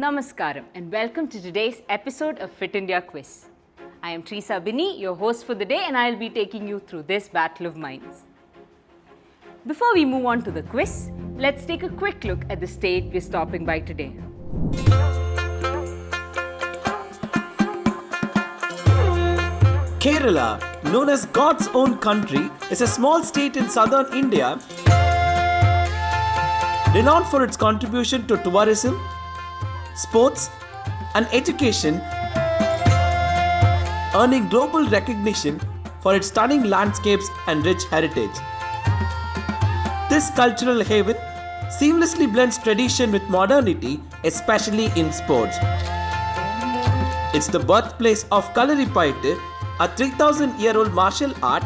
Namaskaram and welcome to today's episode of Fit India Quiz. I am Teresa Bini, your host for the day, and I will be taking you through this battle of minds. Before we move on to the quiz, let's take a quick look at the state we're stopping by today. Kerala, known as God's own country, is a small state in southern India renowned for its contribution to tourism, sports, and education, earning global recognition for its stunning landscapes and rich heritage. This cultural haven seamlessly blends tradition with modernity, especially in sports. It's the birthplace of Kalaripayattu, a 3,000-year-old martial art,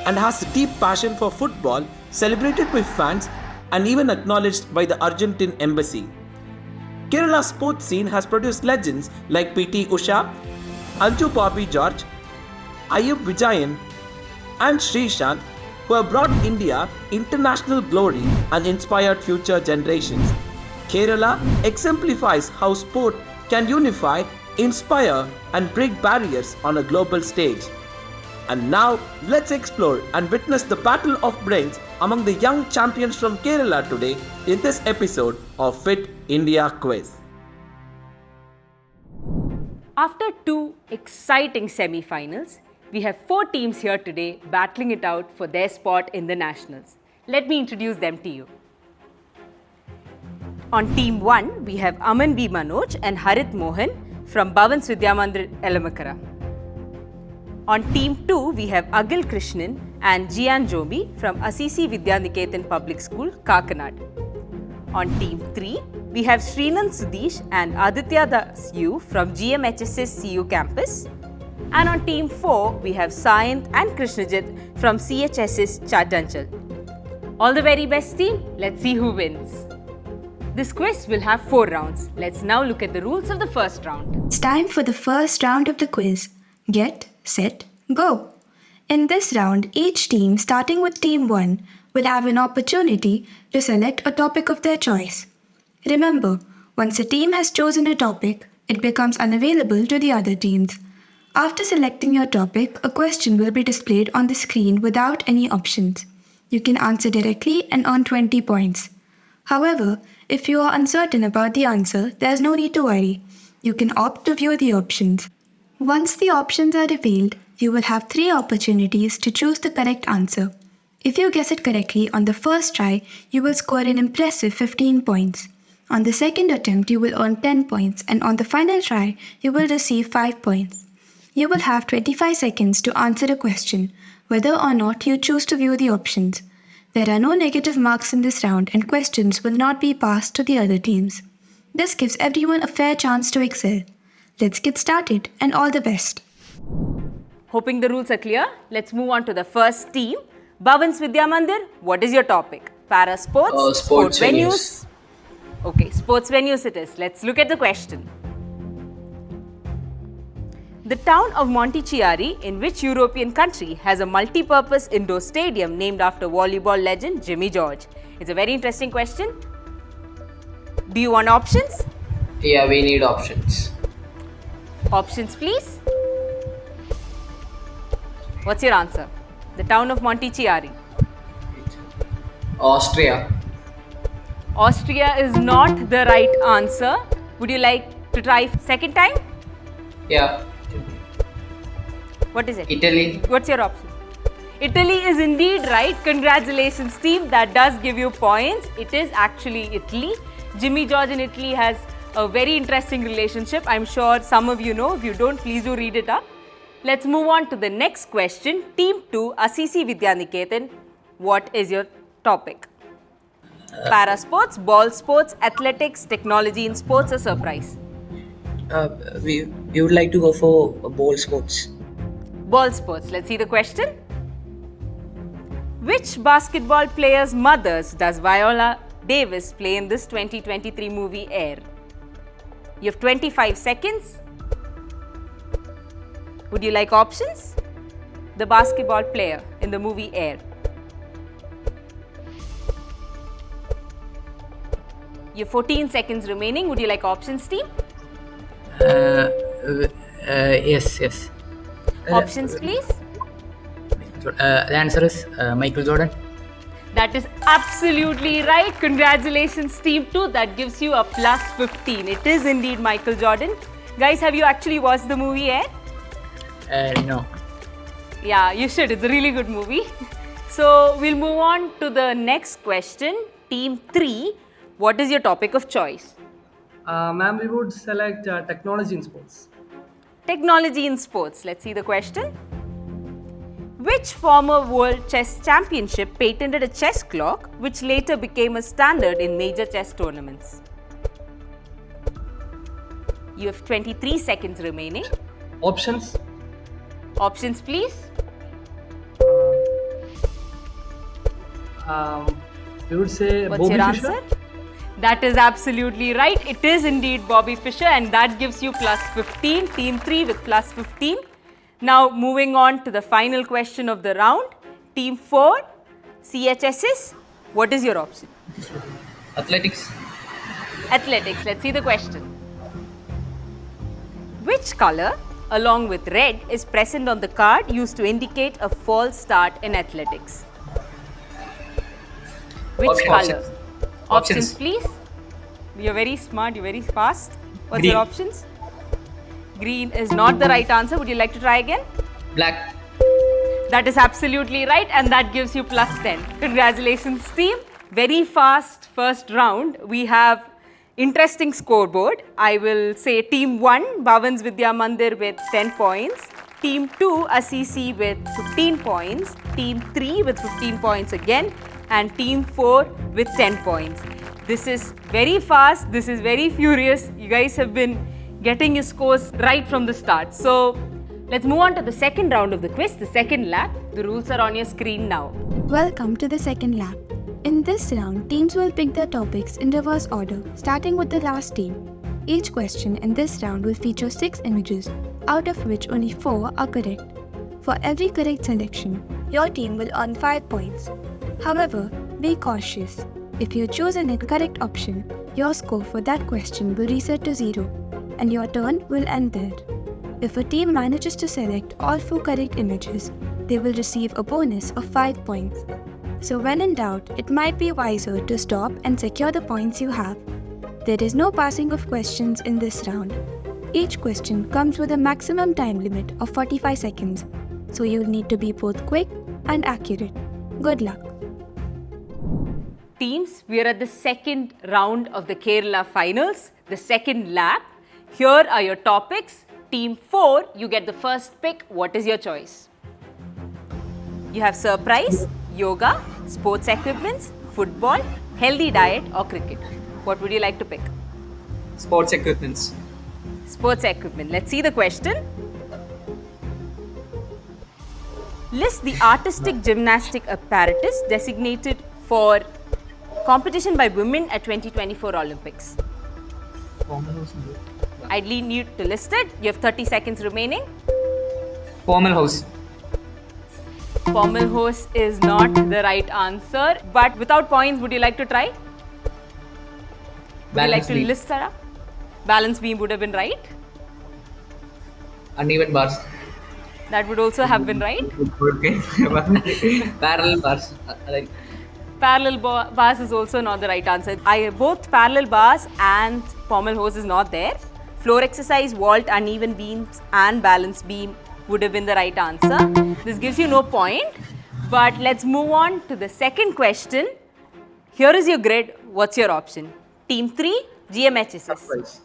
and has a deep passion for football, celebrated by fans and even acknowledged by the Argentine embassy. Kerala's sports scene has produced legends like P.T. Usha, Anju Bobby George, Ayub Vijayan, and Srishant, who have brought India international glory and inspired future generations. Kerala exemplifies how sport can unify, inspire, and break barriers on a global stage. And now, let's explore and witness the battle of brains among the young champions from Kerala today in this episode of Fit India Quiz. After two exciting semi-finals, we have four teams here today battling it out for their spot in the nationals. Let me introduce them to you. On Team 1, we have Aman B. Manoj and Harit Mohan from Bhavans Vidyamandir, Elamakara. On Team 2, we have Agil Krishnan and Jian Jobi from Assisi Vidyaniketan Public School, Kakanad. On Team 3, we have Srinand Sudesh and Aditya Das U from GMHSS CU campus. And on Team 4, we have Sayant and Krishnajit from CHSS Chadanchal. All the very best team, let's see who wins. This quiz will have 4 rounds. Let's now look at the rules of the first round. It's time for the first round of the quiz. Get, set, go. In this round, each team, starting with Team 1, will have an opportunity to select a topic of their choice. Remember, once a team has chosen a topic, it becomes unavailable to the other teams. After selecting your topic, a question will be displayed on the screen without any options. You can answer directly and earn 20 points. However, if you are uncertain about the answer, there's no need to worry. You can opt to view the options. Once the options are revealed, you will have 3 opportunities to choose the correct answer. If you guess it correctly on the first try, you will score an impressive 15 points. On the second attempt, you will earn 10 points, and on the final try, you will receive 5 points. You will have 25 seconds to answer a question, whether or not you choose to view the options. There are no negative marks in this round, and questions will not be passed to the other teams. This gives everyone a fair chance to excel. Let's get started, and all the best. Hoping the rules are clear, let's move on to the first team. Bhavans Vidyamandir, what is your topic? Para sports? Sports venues. Okay, sports venues it is. Let's look at the question. The town of Montichiari, in which European country, has a multi-purpose indoor stadium named after volleyball legend Jimmy George? It's a very interesting question. Do you want options? Yeah, we need options. Options, please. What's your answer? The town of Montichiari. Austria. Austria is not the right answer. Would you like to try second time? Yeah. What is it? Italy. What's your option? Italy is indeed right. Congratulations, team. That does give you points. It is actually Italy. Jimmy George and Italy has a very interesting relationship. I'm sure some of you know. If you don't, please do read it up. Let's move on to the next question. Team 2, Assisi Vidyaniketan. What is your topic? Para sports, ball sports, athletics, technology in sports, or surprise? We would like to go for ball sports. Ball sports. Let's see the question. Which basketball player's mothers does Viola Davis play in this 2023 movie Air? You have 25 seconds. Would you like options? The basketball player in the movie Air. You have 14 seconds remaining. Would you like options, team? Yes. Options, please. The answer is Michael Jordan. That is absolutely right. Congratulations, Team 2. That gives you a plus 15. It is indeed Michael Jordan. Guys, have you actually watched the movie yet? No. Yeah, you should. It's a really good movie. So, we'll move on to the next question. Team 3, what is your topic of choice? Ma'am, we would select technology in sports. Technology in sports. Let's see the question. Which former World Chess Championship patented a chess clock which later became a standard in major chess tournaments? You have 23 seconds remaining. Options? Options, please. We would say What's Bobby your Fischer. answer? That is absolutely right. It is indeed Bobby Fischer, and that gives you plus 15. Team 3 with plus 15. Now, moving on to the final question of the round. Team 4, CHSS. What is your option? Athletics. Athletics. Let's see the question. Which color, along with red, is present on the card used to indicate a false start in athletics? Which Options. color? Options. Please. You're very smart, you're very fast. What's Green. your options? Green is not the right answer. Would you like to try again? Black. That is absolutely right, and that gives you plus 10. Congratulations, team. Very fast first round. We have interesting scoreboard. I will say Team 1, Bhavans Vidya Mandir with 10 points. Team 2, Assisi with 15 points. Team 3 with 15 points again. And Team 4 with 10 points. This is very fast. This is very furious. You guys have been getting your scores right from the start. So, let's move on to the second round of the quiz, the second lap. The rules are on your screen now. Welcome to the second lap. In this round, teams will pick their topics in reverse order, starting with the last team. Each question in this round will feature 6 images, out of which only 4 are correct. For every correct selection, your team will earn 5 points. However, be cautious. If you choose an incorrect option, your score for that question will reset to 0, and your turn will end there. If a team manages to select all 4 correct images, they will receive a bonus of 5 points. So when in doubt, it might be wiser to stop and secure the points you have. There is no passing of questions in this round. Each question comes with a maximum time limit of 45 seconds, so you'll need to be both quick and accurate. Good luck. Teams, we are at the second round of the Kerala finals, the second lap. Here are your topics. Team 4, you get the first pick. What is your choice? You have surprise, yoga, sports equipments, football, healthy diet or cricket. What would you like to pick? Sports equipments. Sports equipment. Let's see the question. List the artistic gymnastic apparatus designated for competition by women at 2024 Olympics. I'd need you to list it. You have 30 seconds remaining. Formal house. Pommel horse is not the right answer, but without points, would you like to try? Would you like Balance to beam. list that up? Balance beam would have been right. Uneven bars. That would also have been right. Okay. Parallel bars. Like Parallel bars is also not the right answer. Both parallel bars and pommel hose is not there. Floor exercise, vault, uneven beams and balance beam would have been the right answer. This gives you no point. But let's move on to the second question. Here is your grid. What's your option? Team 3, GMHSS.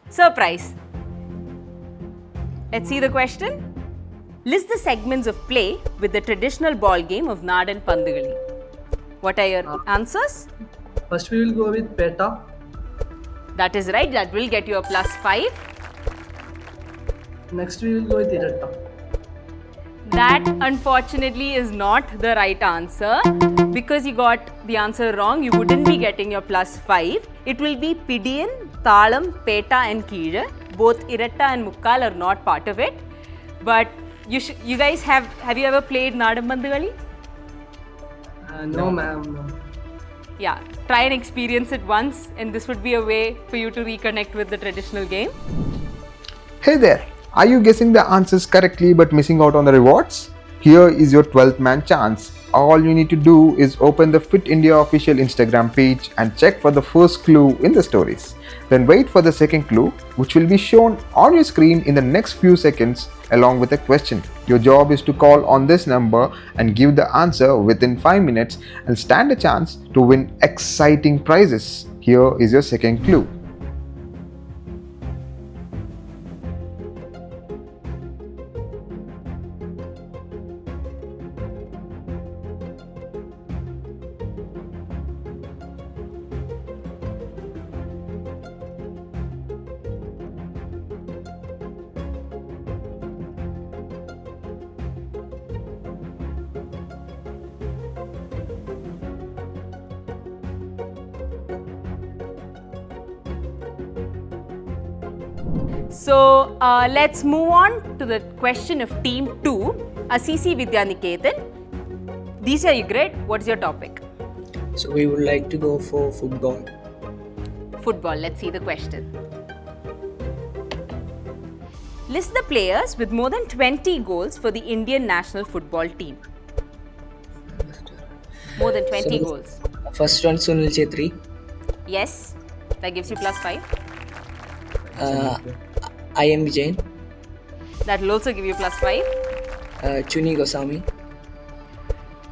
Surprise. Let's see the question. List the segments of play with the traditional ball game of Nad and Pandugali. What are your answers? First, we will go with Peta. That is right. That will get you a plus 5. Next, we will go with Iratta. That unfortunately is not the right answer. Because you got the answer wrong, you wouldn't be getting your plus 5. It will be Pidiyan, Thalam, Peta and Keela. Both Iratta and Mukkal are not part of it. But you guys have you ever played Nadam Bandugali? No, ma'am. No. Yeah, try and experience it once, and this would be a way for you to reconnect with the traditional game. Hey there! Are you guessing the answers correctly but missing out on the rewards? Here is your 12th man chance. All you need to do is open the Fit India official Instagram page and check for the first clue in the stories. Then wait for the second clue, which will be shown on your screen in the next few seconds along with a question. Your job is to call on this number and give the answer within 5 minutes and stand a chance to win exciting prizes. Here is your second clue. So let's move on to the question of Team 2, Assisi Vidyaniketan. These are your grade. What's your topic? So we would like to go for football. Football. Let's see the question. List the players with more than 20 goals for the Indian national football team. More than 20 So- goals. First one, Sunil Chetri. Yes, that gives you +5. I am Vijayan. That will also give you +5. Chuni Goswami.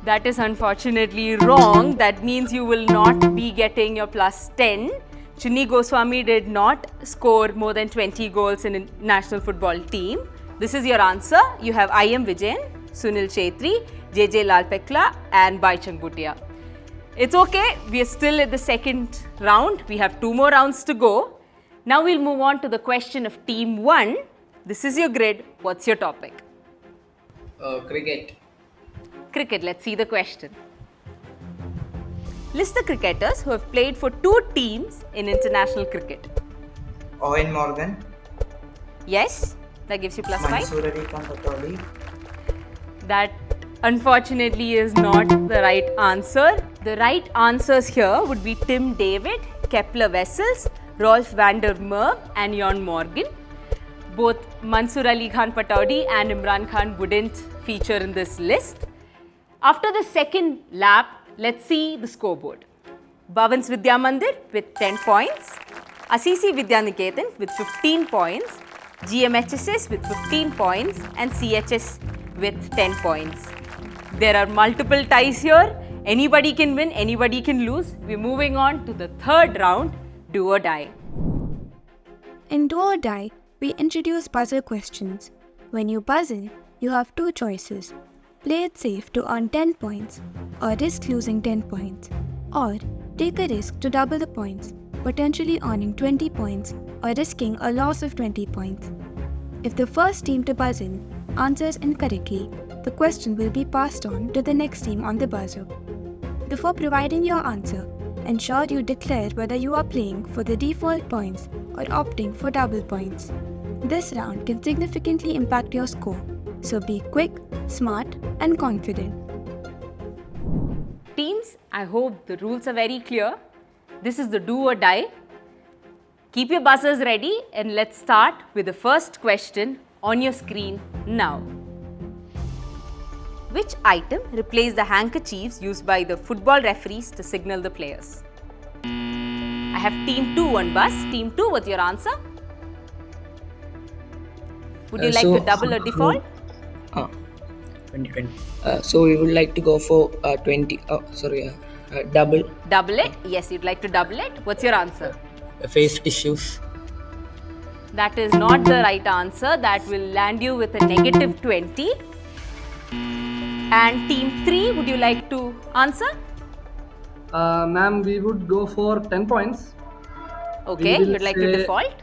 That is unfortunately wrong. That means you will not be getting your +10. Chuni Goswami did not score more than 20 goals in a national football team. This is your answer. You have I am Vijayan, Sunil Chetri, JJ Lalpekla and Baichung Bhutia. It's okay. We are still at the second round. We have 2 more rounds to go. Now we'll move on to the question of Team 1. This is your grid. What's your topic? Cricket. Cricket. Let's see the question. List the cricketers who have played for 2 teams in international cricket. Owen Morgan, Yes, that gives you +5. Mansoor Ali Khan Patoli, That unfortunately is not the right answer. The right answers here would be Tim David, Kepler Wessels, Rolf van der Merwe and Jon Morgan. Both Mansoor Ali Khan Pataudi and Imran Khan wouldn't feature in this list. After the second lap, let's see the scoreboard. Bhavans Vidya Mandir with 10 points, Assisi Vidyaniketan with 15 points, GMHSS with 15 points and CHS with 10 points. There are multiple ties here. Anybody can win, anybody can lose. We're moving on to the third round, do or die. In Do or Die, we introduce buzzer questions. When you buzz in, you have 2 choices. Play it safe to earn 10 points, or risk losing 10 points, or take a risk to double the points, potentially earning 20 points or risking a loss of 20 points. If the first team to buzz in answers incorrectly, the question will be passed on to the next team on the buzzer. Before providing your answer, ensure you declare whether you are playing for the default points or opting for double points. This round can significantly impact your score, so be quick, smart, and confident. Teams, I hope the rules are very clear. This is the do or die. Keep your buzzers ready and let's start with the first question on your screen now. Which item replaced the handkerchiefs used by the football referees to signal the players? I have Team 2 on bus. Team 2, what's your answer? Would you like to double or default? 2020. So we would like to go for 20. Double. Double it? Yes, you'd like to double it. What's your answer? Face tissues. That is not the right answer. That will land you with a -20. And Team 3, would you like to answer? Ma'am, we would go for 10 points. Okay, will you'd like to say- default.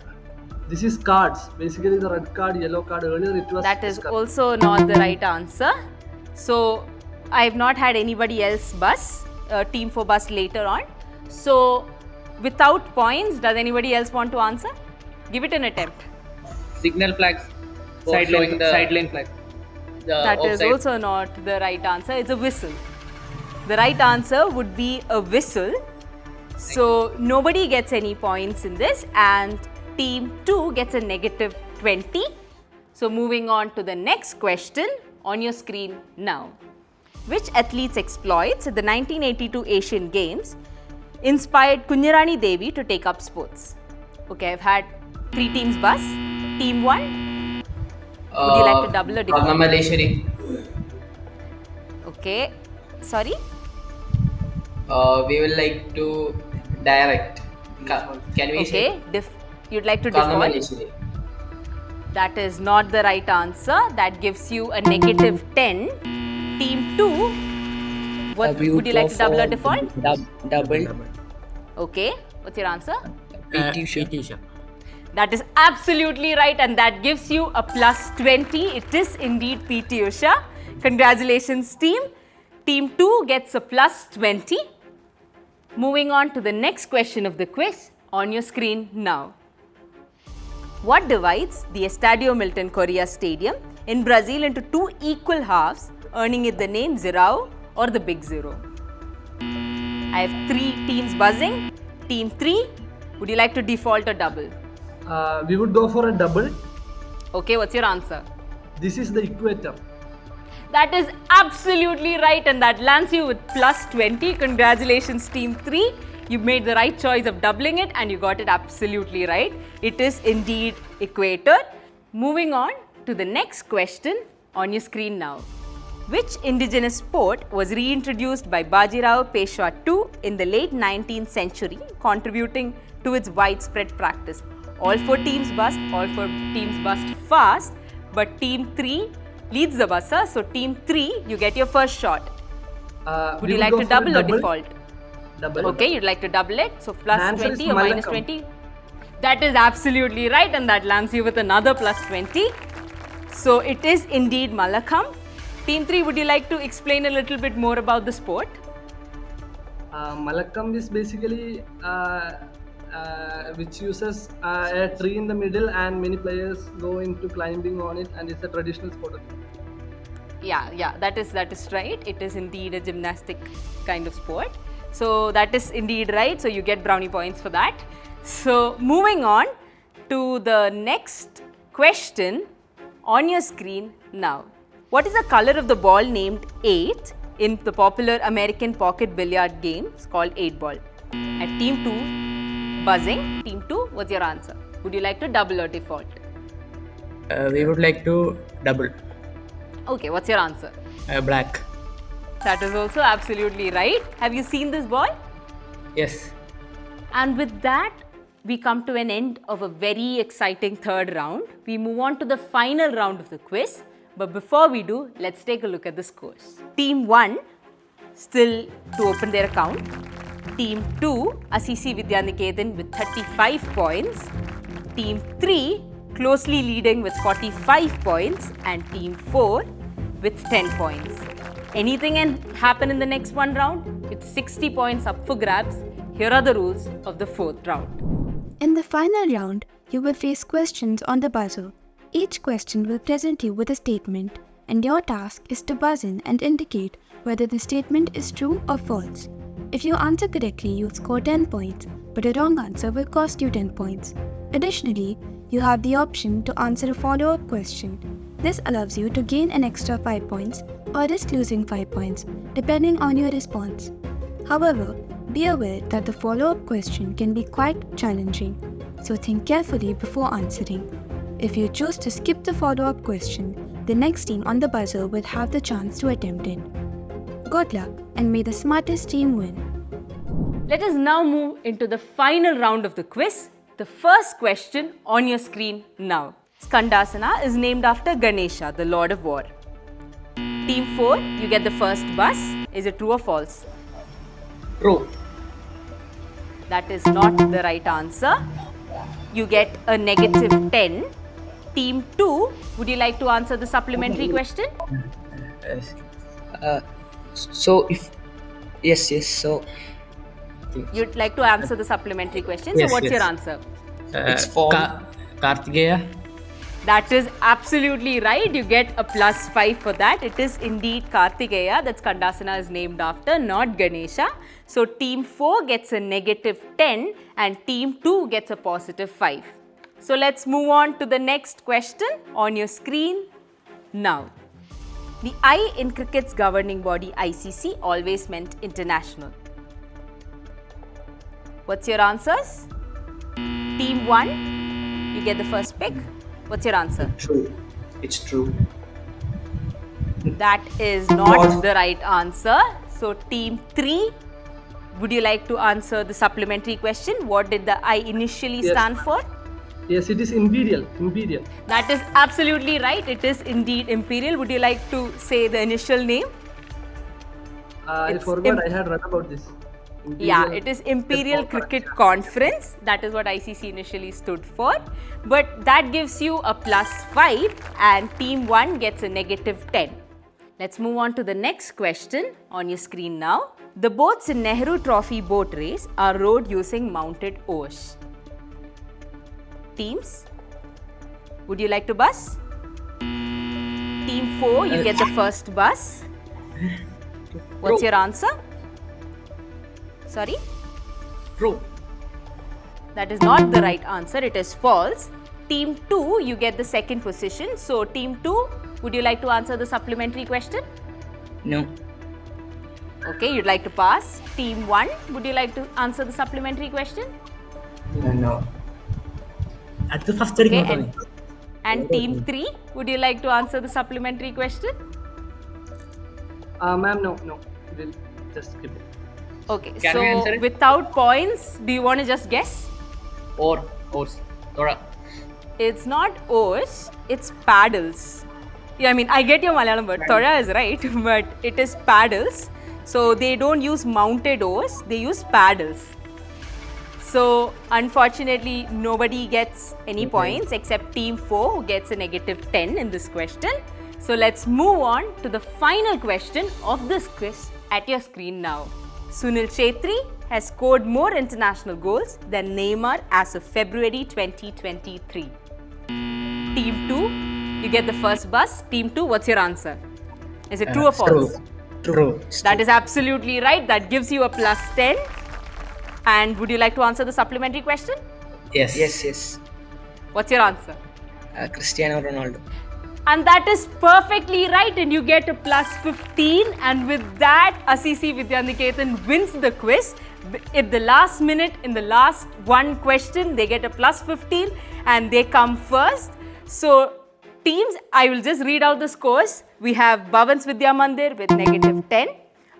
This is cards. Basically, the red card, yellow card. Earlier, it was. That is this card. also not the right answer. So, I have not had anybody else bus, Team 4 bus later on. So, without points, does anybody else want to answer? Give it an attempt. Signal flags. For Sideline- showing the sideline flag. That is also not the right answer. It's a whistle. The right answer would be a whistle. So nobody gets any points in this, and team 2 gets a negative 20. So moving on to the next question on your screen now. Which athlete's exploits at the 1982 Asian Games inspired Kunyarani Devi to take up sports? Okay, I've had 3 teams bus. Team 1, would you like to double or default? Malayshari. Okay, sorry? We will like to direct. Can we say? Okay, you'd like to Karna default? Malayshari. That is not the right answer. That gives you a negative 10. Team 2, what We would you like go to double or for default? Double. Okay, what's your answer? PT Usha. That is absolutely right, and that gives you a plus 20. It is indeed PT Usha. Congratulations, team. Team 2 gets a plus 20. Moving on to the next question of the quiz on your screen now. What divides the Estadio Milton Correa Stadium in Brazil into 2 equal halves, earning it the name Zirao or the Big Zero? I have 3 teams buzzing. Team 3, would you like to default or double? We would go for a double. Okay, what's your answer? This is the equator. That is absolutely right, and that lands you with plus 20. Congratulations, Team 3. You made the right choice of doubling it, and you got it absolutely right. It is indeed equator. Moving on to the next question on your screen now. Which indigenous sport was reintroduced by Bajirao Peshwa II in the late 19th century, contributing to its widespread practice? All 4 teams bust fast, but Team 3 leads the buzzer. So Team 3, you get your first shot. Would you like to double or default? Double. Okay, you'd like to double it. So plus Answer is 20 or minus Malakam. 20? That is absolutely right, and that lands you with another plus 20. So it is indeed Malakam. Team 3, would you like to explain a little bit more about the sport? Malakam is basically which uses a tree in the middle, and many players go into climbing on it, and it's a traditional sport. Yeah, that is right. It is indeed a gymnastic kind of sport. So that is indeed right. So you get brownie points for that. So moving on to the next question on your screen now. What is the color of the ball named 8 in the popular American pocket billiard games called 8 ball? At Team 2 buzzing. Team 2, what's your answer? Would you like to double or default? We would like to double. Okay, what's your answer? Black. That is also absolutely right. Have you seen this ball? Yes. And with that, we come to an end of a very exciting third round. We move on to the final round of the quiz. But before we do, let's take a look at the scores. Team 1 still to open their account. Team 2, Assisi Vidyaniketan with 35 points. Team 3 closely leading with 45 points, and Team 4 with 10 points. Anything can happen in the next one round. It's 60 points up for grabs. Here are the rules of the fourth round. In the final round, you will face questions on the buzzer. Each question will present you with a statement, and your task is to buzz in and indicate whether the statement is true or false. If you answer correctly, you'll score 10 points, but a wrong answer will cost you 10 points. Additionally, you have the option to answer a follow-up question. This allows you to gain an extra 5 points or risk losing 5 points, depending on your response. However, be aware that the follow-up question can be quite challenging, so think carefully before answering. If you choose to skip the follow-up question, the next team on the buzzer will have the chance to attempt it. Good luck, and may the smartest team win. Let us now move into the final round of the quiz. The first question on your screen now. Skandasana is named after Ganesha, the Lord of War. Team 4, you get the first bus. Is it true or false? True. That is not the right answer. You get a negative 10. Team 2, would you like to answer the supplementary question? So if yes, so You'd like to answer the supplementary question. Yes, So what's yes. your answer? it's form. Kartikeya. That is absolutely right. You get a +5 for that. It is indeed Kartikeya. That's Kandasana is named after, not Ganesha. So team 4 gets a -10 and team 2 gets a +5. So let's move on to the next question on your screen now. The I in cricket's governing body ICC always meant international. What's your answers? Team 1, you get the first pick. What's your answer? True. It's true. That is not the right answer. So team 3, would you like to answer the supplementary question? What did the I initially Yes. stand for? Yes, it is Imperial. Imperial. That is absolutely right. It is indeed Imperial. Would you like to say the initial name? I It's forgot. I had read about this. Yeah, Imperial- it is Imperial Cricket Conference. That is what ICC initially stood for. But that gives you a +5 and team 1 gets a -10. Let's move on to the next question on your screen now. The boats in Nehru Trophy boat race are rowed using mounted oars. Teams, would you like to buzz? Team 4, you get the first buzz. What's your answer? Sorry? True. That is not the right answer. It is false. Team 2, you get the second position. So, Team 2, would you like to answer the supplementary question? No. Okay, you'd like to pass. Team 1, would you like to answer the supplementary question? No. At the first Okay, and Team 3, would you like to answer the supplementary question? Ma'am, no. We'll just skip it. Okay, Can we answer so it? without points, do you want to just guess? Oars. Tora. It's not oars, it's paddles. Yeah, I mean, I get your Malayalam word. Thora is right, but it is paddles. So they don't use mounted oars, they use paddles. So unfortunately, nobody gets any points except team 4 who gets a -10 in this question. So let's move on to the final question of this quiz at your screen now. Sunil Chetri has scored more international goals than Neymar as of February 2023. Team 2, you get the first buzz. Team 2, what's your answer? Is it true or false? True. That is absolutely right. That gives you a +10. And would you like to answer the supplementary question? Yes. What's your answer? Cristiano Ronaldo. And that is perfectly right, and you get a +15. And with that, Assisi Vidyaniketan wins the quiz. At the last minute, in the last one question, they get a +15 and they come first. So, teams, I will just read out the scores. We have Bhavans Vidya Mandir with -10,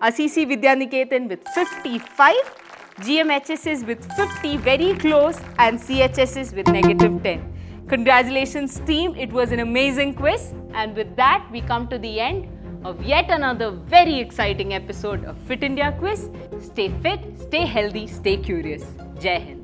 Assisi Vidyaniketan with 55, GMHSs with 50, very close, and CHSs with -10. Congratulations team, it was an amazing quiz, and with that we come to the end of yet another very exciting episode of Fit India Quiz. Stay fit, stay healthy, stay curious. Jai Hind.